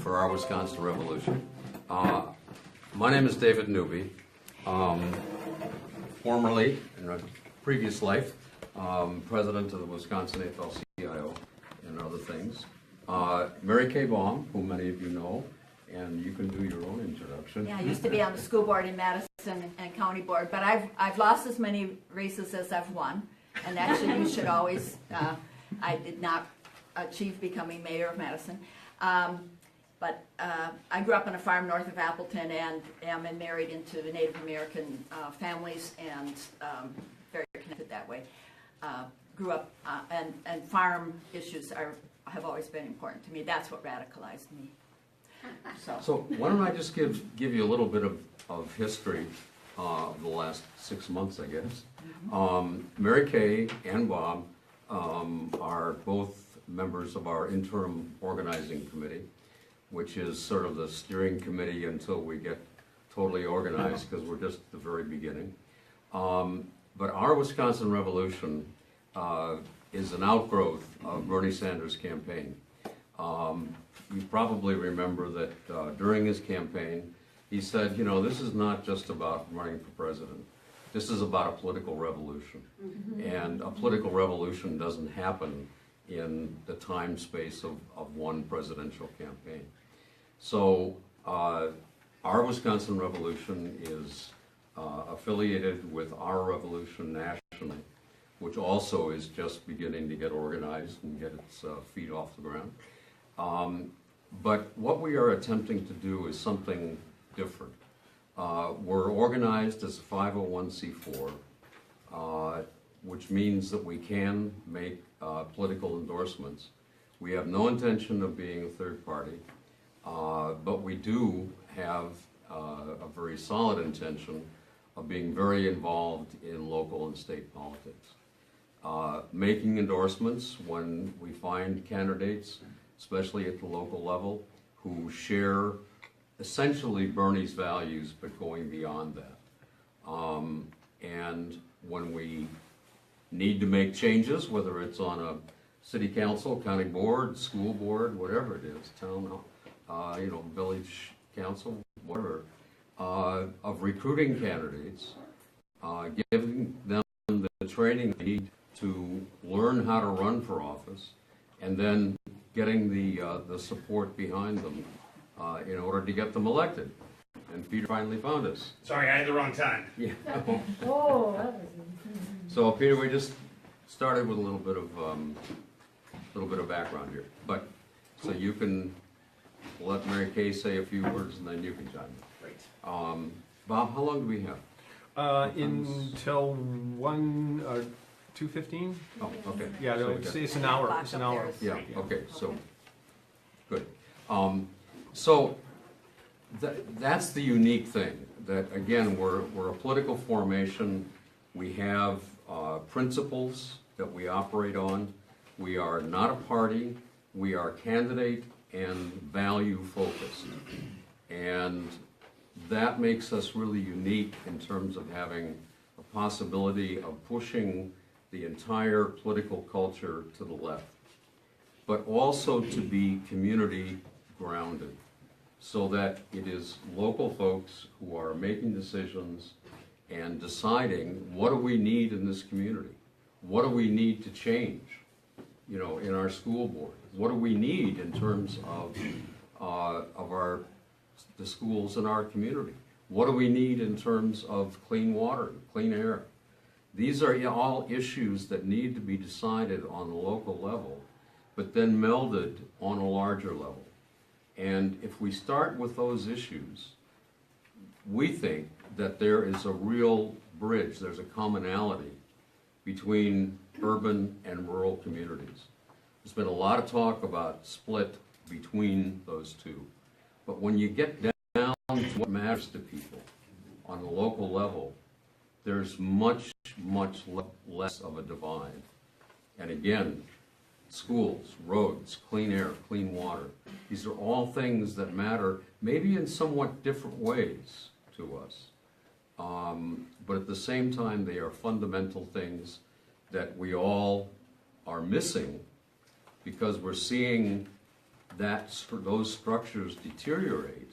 for our Wisconsin Revolution. My name is David Newby. Formerly, in a previous life, president of the Wisconsin AFL-CIO and other things. Mary Kay Baum, who many of you know, and you can do your own introduction. Yeah, I used to be on the school board in Madison and county board, but I've lost as many races as I've won. And actually, you should always, I did not achieve becoming mayor of Madison. But I grew up on a farm north of Appleton and am married into the Native American families and very connected that way. Grew up, and farm issues have always been important to me. That's what radicalized me. So why don't I just give you a little bit of history of the last 6 months, I guess. Mary Kay and Bob are both members of our interim organizing committee, which is sort of the steering committee until we get totally organized, because we're just at the very beginning. But our Wisconsin Revolution is an outgrowth of Bernie Sanders' campaign. You probably remember that during his campaign, he said, you know, this is not just about running for president. This is about a political revolution. And a political revolution doesn't happen in the time space of one presidential campaign. So our Wisconsin Revolution is affiliated with our revolution nationally, which also is just beginning to get organized and get its feet off the ground. But what we are attempting to do is something different. We're organized as a 501c4, which means that we can make political endorsements. We have no intention of being a third party, but we do have a very solid intention of being very involved in local and state politics. Making endorsements when we find candidates, especially at the local level, who share essentially Bernie's values, but going beyond that. And when we need to make changes, whether it's on a city council, county board, school board, whatever it is, town, village council, whatever, of recruiting candidates, giving them the training they need to learn how to run for office, and then getting the support behind them in order to get them elected. And Peter finally found us. Sorry, I had the wrong time. Yeah. Oh, that was So Peter, we just started with a little bit of background here, but so you can let Mary Kay say a few words, and then you can chime in. Great. Bob, how long do we have? Until 2:15. Oh, okay. Yeah, So we it's, got- it's an hour. It's an hour. Yeah, okay, so, good. So that's the unique thing, that again, we're a political formation. We have principles that we operate on. We are not a party. We are candidate and value focused. And that makes us really unique in terms of having a possibility of pushing the entire political culture to the left, but also to be community grounded, so that it is local folks who are making decisions and deciding what do we need in this community, what do we need to change, you know, in our school board, what do we need in terms of the schools in our community, what do we need in terms of clean water, clean air. These are all issues that need to be decided on the local level, but then melded on a larger level. And if we start with those issues, we think that there is a real bridge, there's a commonality between urban and rural communities. There's been a lot of talk about split between those two. But when you get down to what matters to people on the local level, there's much less of a divide. And again, schools, roads, clean air, clean water, these are all things that matter, maybe in somewhat different ways to us. But at the same time, they are fundamental things that we all are missing, because we're seeing those structures deteriorate.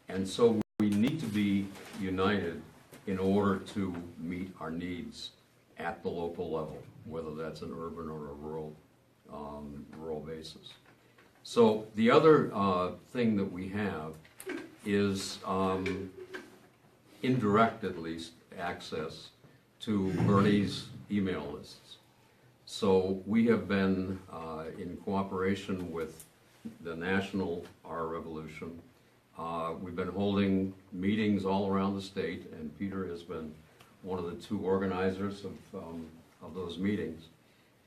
And so we need to be united in order to meet our needs at the local level, whether that's an urban or a rural basis. So the other thing that we have is indirect, at least, access to Bernie's email lists. So we have been in cooperation with the National Our Revolution. We've been holding meetings all around the state, and Peter has been one of the two organizers of those meetings.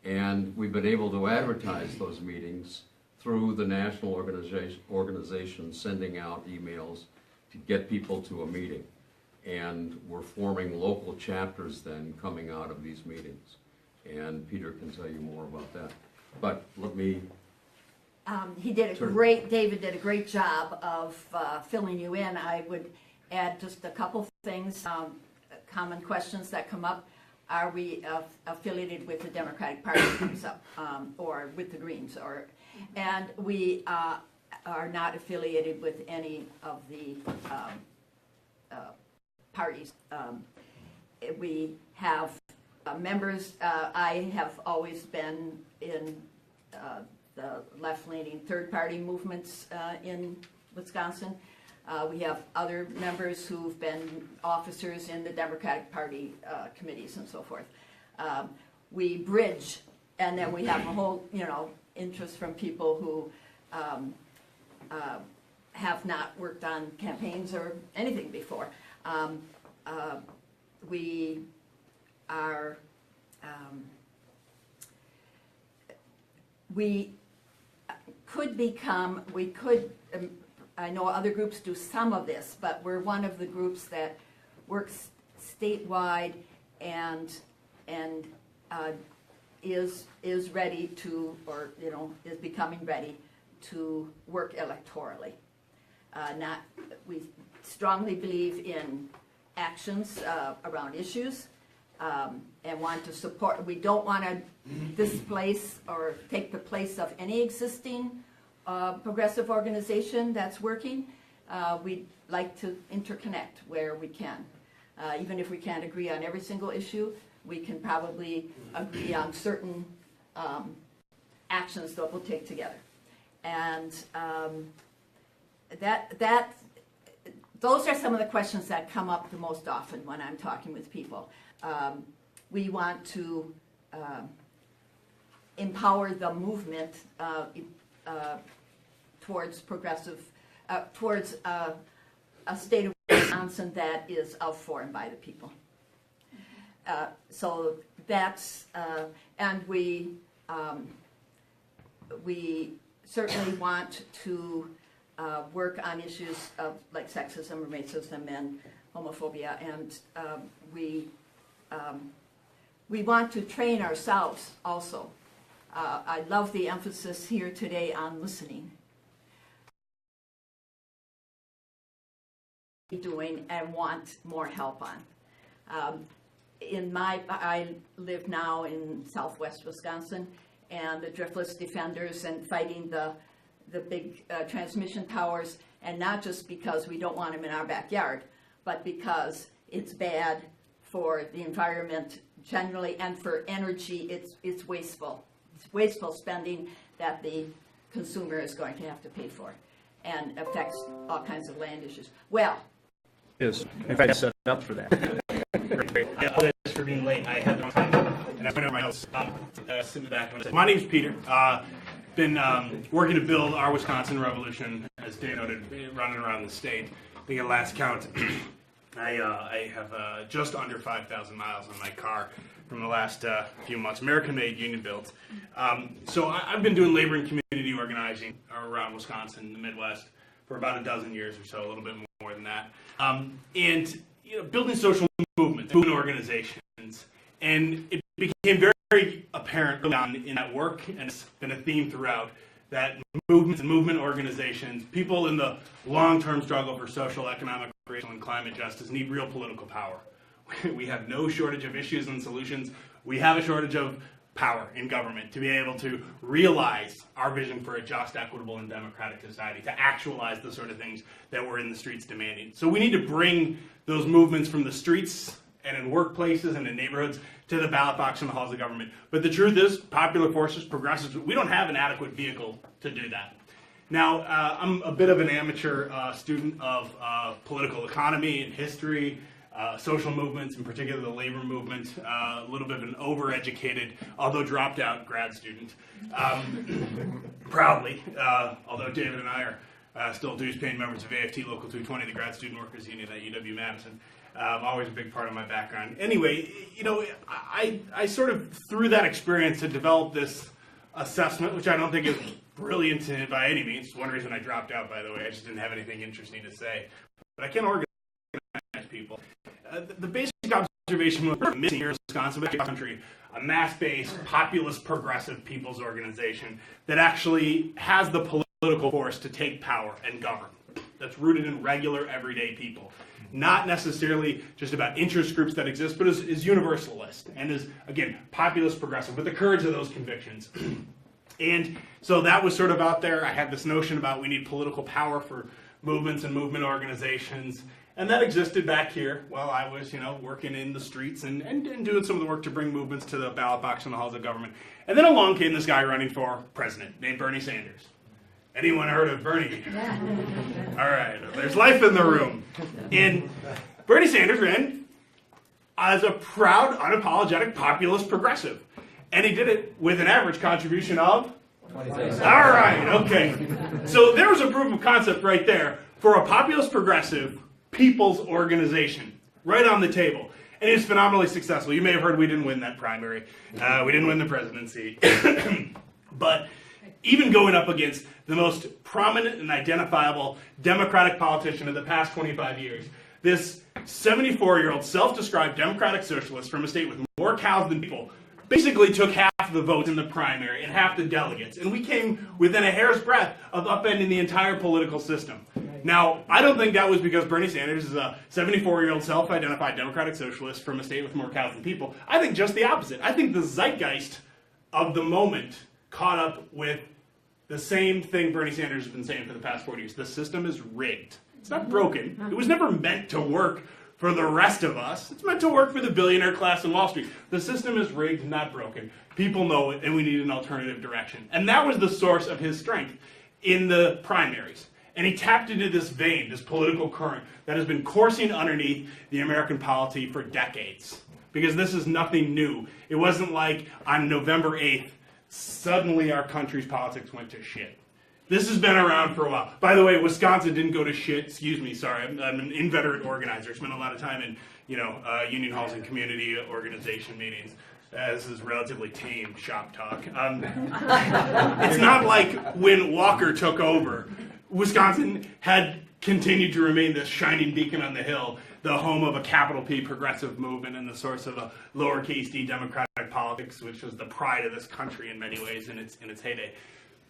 And we've been able to advertise those meetings through the national organization sending out emails to get people to a meeting. And we're forming local chapters then coming out of these meetings. And Peter can tell you more about that. But let me... David did a great job of filling you in. I would add just a couple things, common questions that come up. Are we affiliated with the Democratic Party comes up, or with the Greens, and we are not affiliated with any of the parties. We have members. I have always been in the left-leaning third-party movements in Wisconsin. We have other members who've been officers in the Democratic Party committees and so forth. We bridge, and then we have a whole, interest from people who have not worked on campaigns or anything before. We are, I know other groups do some of this, but we're one of the groups that works statewide and is ready to, or is becoming ready to work electorally. We strongly believe in actions around issues and want to support. We don't want to displace or take the place of any existing progressive organization that's working. We'd like to interconnect where we can. Even if we can't agree on every single issue, we can probably agree on certain actions that we'll take together. And those are some of the questions that come up the most often when I'm talking with people. We want to empower the movement towards progressive, towards a state of Wisconsin that is of for and by the people. So that's, and we certainly want to work on issues of like sexism, racism, and homophobia, and we want to train ourselves also. I love the emphasis here today on listening. Doing and want more help on. I live now in southwest Wisconsin, and the driftless defenders and fighting the big transmission towers, and not just because we don't want them in our backyard, but because it's bad for the environment generally, and for energy, it's wasteful. It's wasteful spending that the consumer is going to have to pay for, and affects all kinds of land issues. Well, Is in fact set up for that. Great. I apologize for being late. I had no time, and I went over my notes. Sitting back. My name's Peter. Been working to build our Wisconsin revolution, as Dave noted, running around the state. I think at last count, I have just under 5,000 miles on my car from the last few months. American-made, union-built. So I've been doing labor and community organizing around Wisconsin, the Midwest, for about a dozen years or so, a little bit more than that. And building social movements, movement organizations, and it became very apparent early on in that work, and it's been a theme throughout, that movements and movement organizations, people in the long-term struggle for social, economic, racial, and climate justice need real political power. We have no shortage of issues and solutions. We have a shortage of power in government, to be able to realize our vision for a just, equitable, and democratic society, to actualize the sort of things that we're in the streets demanding. So we need to bring those movements from the streets and in workplaces and in neighborhoods to the ballot box and the halls of government. But the truth is, popular forces, progressives, we don't have an adequate vehicle to do that. Now, I'm a bit of an amateur student of political economy and history, social movements, in particular the labor movement, a little bit of an overeducated, although dropped out grad student, proudly, although David and I are still dues-paying members of AFT Local 220, the grad student workers union at UW-Madison. Always a big part of my background. Anyway, I sort of, through that experience, had developed this assessment, which I don't think is brilliant by any means. It's one reason I dropped out, by the way. I just didn't have anything interesting to say. But I can organize people. The basic observation was missing here in Wisconsin, but country, a mass-based, populist, progressive people's organization that actually has the political force to take power and govern. That's rooted in regular, everyday people. Not necessarily just about interest groups that exist, but is universalist and is, again, populist, progressive, with the courage of those convictions. And so that was sort of out there. I had this notion about we need political power for movements and movement organizations. And that existed back here while I was, working in the streets and doing some of the work to bring movements to the ballot box and the halls of government. And then along came this guy running for president named Bernie Sanders. Anyone heard of Bernie? All right, there's life in the room. And Bernie Sanders ran as a proud, unapologetic, populist progressive. And he did it with an average contribution of? 26. All right, okay. So there was a proof of concept right there for a populist progressive people's organization right on the table. And he was phenomenally successful. You may have heard we didn't win that primary. We didn't win the presidency. But even going up against the most prominent and identifiable Democratic politician of the past 25 years, this 74-year-old self-described Democratic socialist from a state with more cows than people, basically took half the votes in the primary and half the delegates. And we came within a hair's breadth of upending the entire political system. Now, I don't think that was because Bernie Sanders is a 74-year-old self-identified Democratic socialist from a state with more cows than people. I think just the opposite. I think the zeitgeist of the moment caught up with the same thing Bernie Sanders has been saying for the past 40 years. The system is rigged. It's not broken. It was never meant to work for the rest of us. It's meant to work for the billionaire class in Wall Street. The system is rigged, not broken. People know it, and we need an alternative direction. And that was the source of his strength in the primaries. And he tapped into this vein, this political current that has been coursing underneath the American polity for decades. Because this is nothing new. It wasn't like on November 8th, suddenly our country's politics went to shit. This has been around for a while. By the way, Wisconsin didn't go to shit. Excuse me, sorry. I'm an inveterate organizer. Spent a lot of time in, union halls and community organization meetings. This is relatively tame shop talk. It's not like when Walker took over, Wisconsin had continued to remain this shining beacon on the hill, the home of a capital P progressive movement and the source of a lowercase d democratic politics, which was the pride of this country in many ways in its heyday.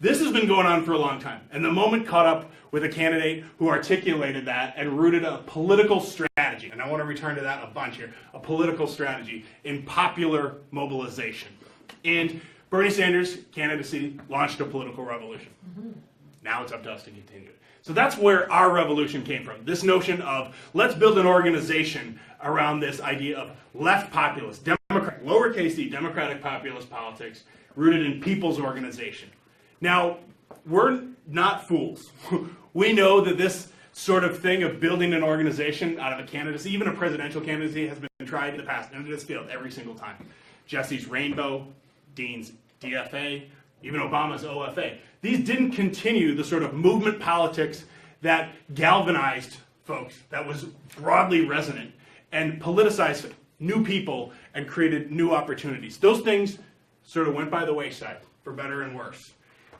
This has been going on for a long time, and the moment caught up with a candidate who articulated that and rooted a political strategy, and I want to return to that a bunch here, a political strategy in popular mobilization. And Bernie Sanders' candidacy launched a political revolution. Now it's up to us to continue it. So that's where our revolution came from, this notion of let's build an organization around this idea of left populist, democratic, lowercase d, democratic populist politics rooted in people's organization. Now, we're not fools. We know that this sort of thing of building an organization out of a candidacy, even a presidential candidacy, has been tried in the past, and it has failed every single time. Jesse's Rainbow, Dean's DFA, even Obama's OFA. These didn't continue the sort of movement politics that galvanized folks, that was broadly resonant, and politicized new people and created new opportunities. Those things sort of went by the wayside, for better and worse.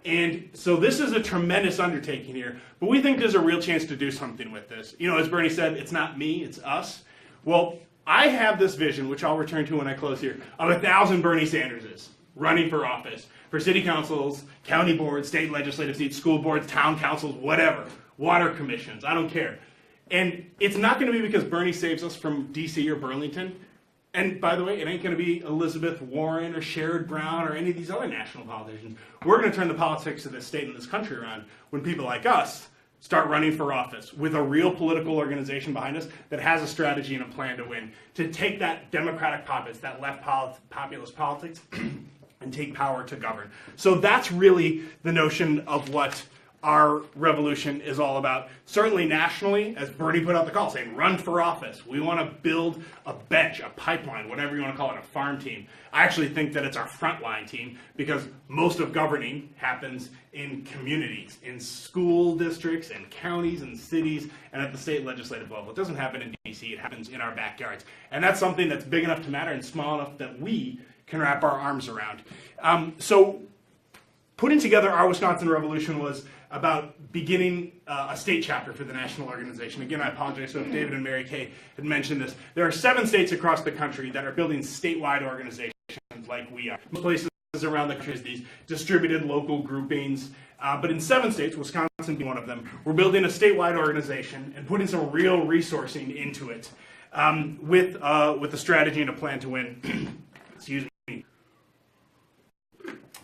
And so this is a tremendous undertaking here, but we think there's a real chance to do something with this. As Bernie said, it's not me, it's us. Well, I have this vision, which I'll return to when I close here, of 1,000 Bernie Sanderses running for office, for city councils, county boards, state legislative seats, school boards, town councils, whatever, water commissions, I don't care. And it's not going to be because Bernie saves us from DC or Burlington. And by the way, it ain't going to be Elizabeth Warren or Sherrod Brown or any of these other national politicians. We're going to turn the politics of this state and this country around when people like us start running for office with a real political organization behind us that has a strategy and a plan to win, to take that democratic populace, that left populist politics, and take power to govern. So that's really the notion of what our revolution is all about. Certainly nationally, as Bernie put out the call saying, run for office. We want to build a bench, a pipeline, whatever you want to call it, a farm team. I actually think that it's our frontline team because most of governing happens in communities, in school districts, and counties, and cities, and at the state legislative level. It doesn't happen in DC, it happens in our backyards. And that's something that's big enough to matter and small enough that we can wrap our arms around. So putting together our Wisconsin Revolution was about beginning a state chapter for the national organization. Again, I apologize if David and Mary Kay had mentioned this. There are 7 states across the country that are building statewide organizations like we are. Most places around the country is these distributed local groupings. But in 7 states, Wisconsin being one of them, we're building a statewide organization and putting some real resourcing into it with a strategy and a plan to win. Excuse me.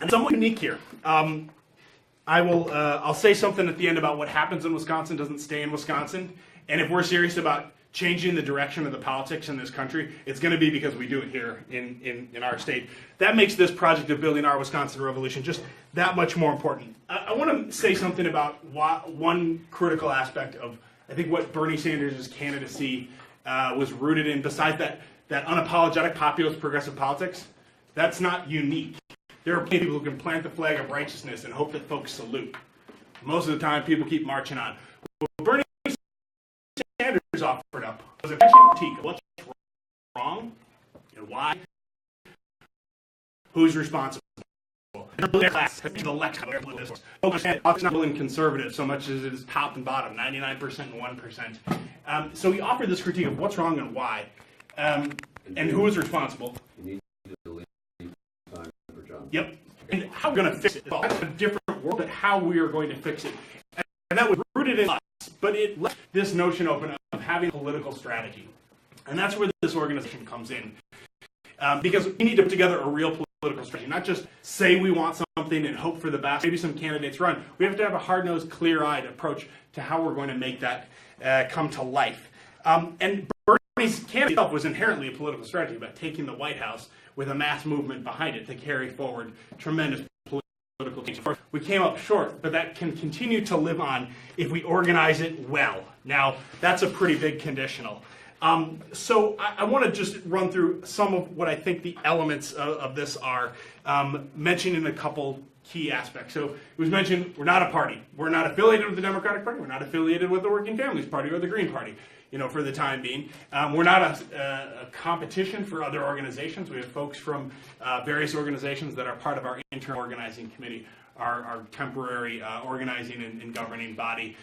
And somewhat unique here. I'll say something at the end about what happens in Wisconsin doesn't stay in Wisconsin. And if we're serious about changing the direction of the politics in this country, it's going to be because we do it here in our state. That makes this project of building our Wisconsin Revolution just that much more important. I want to say something about one critical aspect of, I think, what Bernie Sanders' candidacy was rooted in, besides that unapologetic populist progressive politics. That's not unique. There are plenty of people who can plant the flag of righteousness and hope that folks salute. Most of the time, people keep marching on. What Bernie Sanders offered up was a critique of what's wrong and why, who's responsible. The class has been elected by political discourse. It's not really conservative so much as it is top and bottom, 99% and 1%. So he offered this critique of what's wrong and why, and who is responsible. Yep. And how we're going to fix it. Well, that's a different world, but how we are going to fix it. And that was rooted in us, but it left this notion open of having a political strategy. And that's where this organization comes in. Because we need to put together a real political strategy, not just say we want something and hope for the best. Maybe some candidates run. We have to have a hard-nosed, clear-eyed approach to how we're going to make that come to life. And Bernie's candidacy itself was inherently a political strategy about taking the White House with a mass movement behind it to carry forward tremendous political change. We came up short, but that can continue to live on if we organize it well. Now, that's a pretty big conditional. So I want to just run through some of what I think the elements of this are, mentioning a couple key aspects. So it was mentioned we're not a party. We're not affiliated with the Democratic Party. We're not affiliated with the Working Families Party or the Green Party, for the time being. We're not a competition for other organizations. We have folks from various organizations that are part of our internal organizing committee, our temporary organizing and governing body.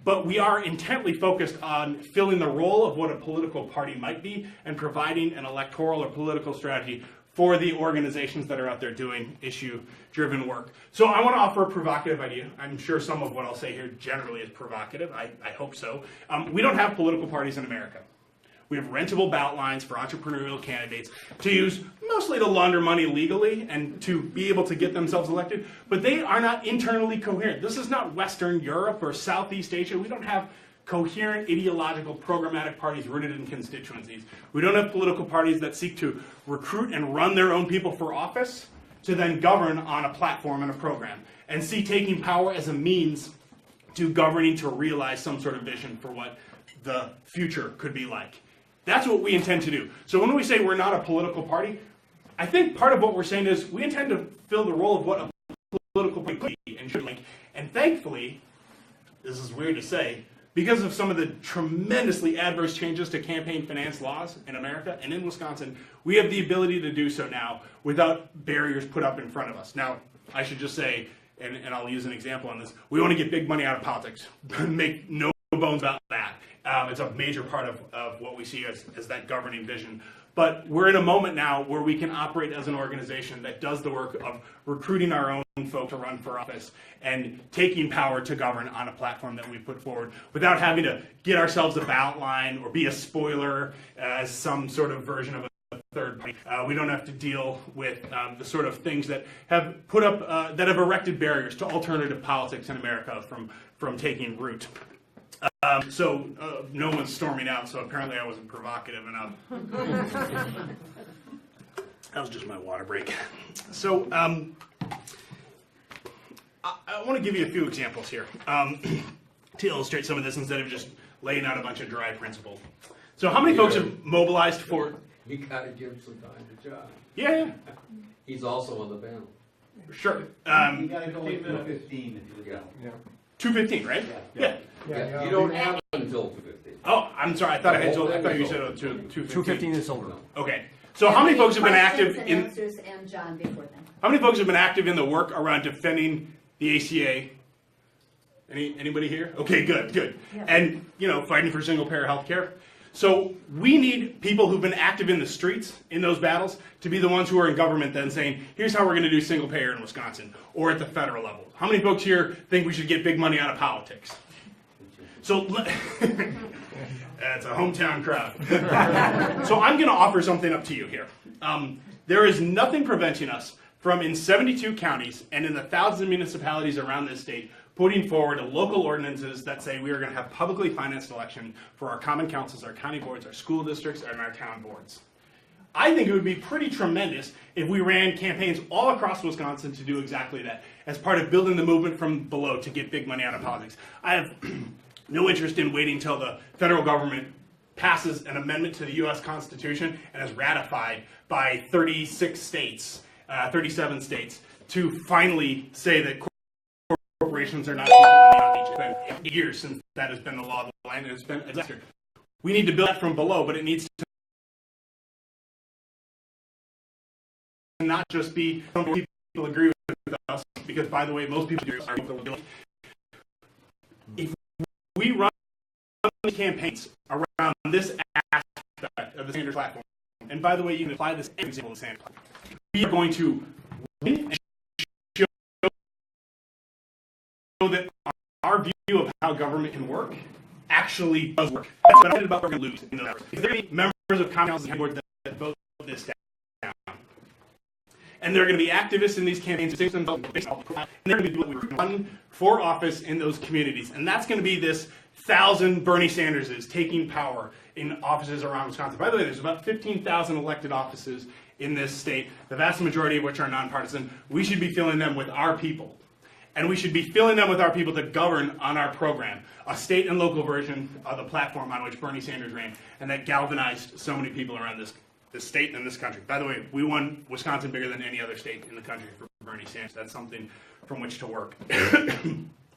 But we are intently focused on filling the role of what a political party might be and providing an electoral or political strategy for the organizations that are out there doing issue-driven work. So I want to offer a provocative idea. I'm sure some of what I'll say here generally is provocative. I hope so. We don't have political parties in America. We have rentable ballot lines for entrepreneurial candidates to use mostly to launder money legally and to be able to get themselves elected, but they are not internally coherent. This is not Western Europe or Southeast Asia. We don't have coherent ideological programmatic parties rooted in constituencies. We don't have political parties that seek to recruit and run their own people for office to then govern on a platform and a program and see taking power as a means to governing to realize some sort of vision for what the future could be like. That's what we intend to do. So when we say we're not a political party, I think part of what we're saying is we intend to fill the role of what a political party could be and should be like. And thankfully, this is weird to say, because of some of the tremendously adverse changes to campaign finance laws in America and in Wisconsin, we have the ability to do so now without barriers put up in front of us. Now, I should just say, and I'll use an example on this, we want to get big money out of politics. Make no bones about that. It's a major part of what we see as that governing vision. But we're in a moment now where we can operate as an organization that does the work of recruiting our own folk to run for office and taking power to govern on a platform that we put forward without having to get ourselves a ballot line or be a spoiler as some sort of version of third party. We don't have to deal with the sort of things that have put up, that have erected barriers to alternative politics in America from taking root. So no one's storming out, so apparently I wasn't provocative enough. That was just my water break. So I want to give you a few examples here to illustrate some of this instead of just laying out a bunch of dry principles. So how many folks have mobilized for... You gotta give some time to John. Yeah. He's also on the panel. Sure. You gotta go with 2:15 if you go. 2:15, right? Yeah. Yeah, you don't have until 2:15. Oh, I'm sorry. I thought you said 2:15. 2:15 is over. Okay. So how many folks have been active Questions in? and answers and John before then. How many folks have been active in the work around defending the ACA? Anybody here? Okay, good. Yeah. And fighting for single payer health care. So we need people who've been active in the streets in those battles to be the ones who are in government then saying, here's how we're going to do single payer in Wisconsin or at the federal level. How many folks here think we should get big money out of politics? So that's a hometown crowd. So I'm going to offer something up to you here. There is nothing preventing us from, in 72 counties and in the thousands of municipalities around this state, putting forward local ordinances that say we are going to have publicly financed election for our common councils, our county boards, our school districts, and our town boards. I think it would be pretty tremendous if we ran campaigns all across Wisconsin to do exactly that, as part of building the movement from below to get big money out of politics. I have no interest in waiting until the federal government passes an amendment to the U.S. Constitution and is ratified by 37 states, to finally say that corporations are not people in the It's been 8 years since that has been the law of the land, and it's been a disaster. We need to build that from below, but it needs to not just be some people agree with us, because by the way, most people agree with us. If we run campaigns around this aspect of the Sanders platform, and by the way, you can apply this example to Sanders platform, we are going to win and show that our view of how government can work actually does work. That's what I'm excited about. We're going to lose in those efforts. If there are any members of common council and boards that vote this down, and there are going to be activists in these campaigns, and they're going to be run for office in those communities, and that's going to be this 1,000 Bernie Sanderses taking power in offices around Wisconsin. By the way, there's about 15,000 elected offices in this state, the vast majority of which are nonpartisan. We should be filling them with our people. And we should be filling them with our people to govern on our program, a state and local version of the platform on which Bernie Sanders ran, and that galvanized so many people around this state and this country. By the way, we won Wisconsin bigger than any other state in the country for Bernie Sanders. That's something from which to work.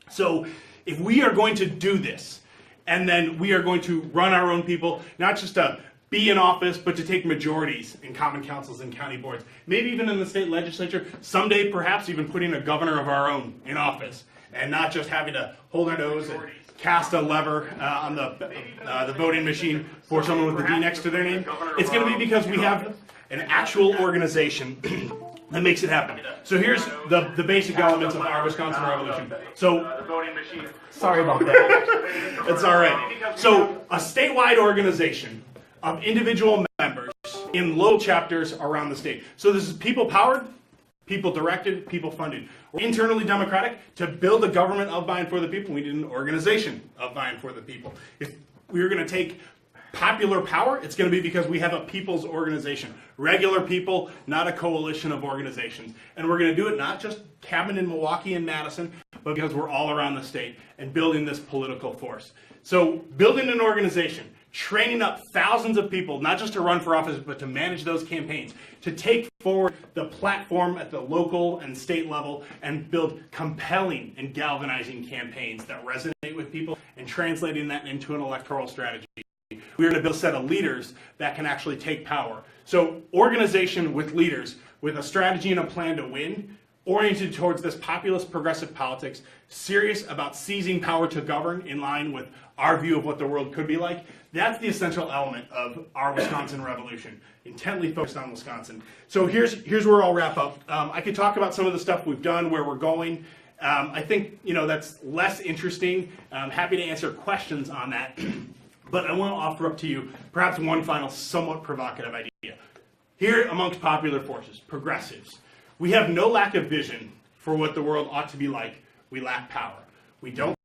So if we are going to do this, and then we are going to run our own people, not just to be in office, but to take majorities in common councils and county boards, maybe even in the state legislature, someday perhaps even putting a governor of our own in office, and not just having to hold our nose and cast a lever on the voting machine for someone with the D next to their name. It's going to be because we have an actual organization that makes it happen. So here's the basic elements of our Wisconsin Revolution. So, sorry about that. It's all right. So a statewide organization of individual members in local chapters around the state. So this is people powered, people directed, people funded. We're internally democratic. To build a government of, by, and for the people, we need an organization of, by, and for the people. If we were going to take popular power, it's going to be because we have a people's organization. Regular people, not a coalition of organizations. And we're going to do it not just cabin in Milwaukee and Madison, but because we're all around the state and building this political force. So building an organization, training up thousands of people, not just to run for office, but to manage those campaigns, to take forward the platform at the local and state level and build compelling and galvanizing campaigns that resonate with people and translating that into an electoral strategy. We're going to build a set of leaders that can actually take power. So organization with leaders, with a strategy and a plan to win, oriented towards this populist progressive politics, serious about seizing power to govern in line with our view of what the world could be like. That's the essential element of our Wisconsin Revolution, intently focused on Wisconsin. So here's where I'll wrap up. I could talk about some of the stuff we've done, where we're going. I think that's less interesting. I'm happy to answer questions on that. But I want to offer up to you perhaps one final somewhat provocative idea. Here amongst popular forces, progressives, we have no lack of vision for what the world ought to be like. We lack power. We don't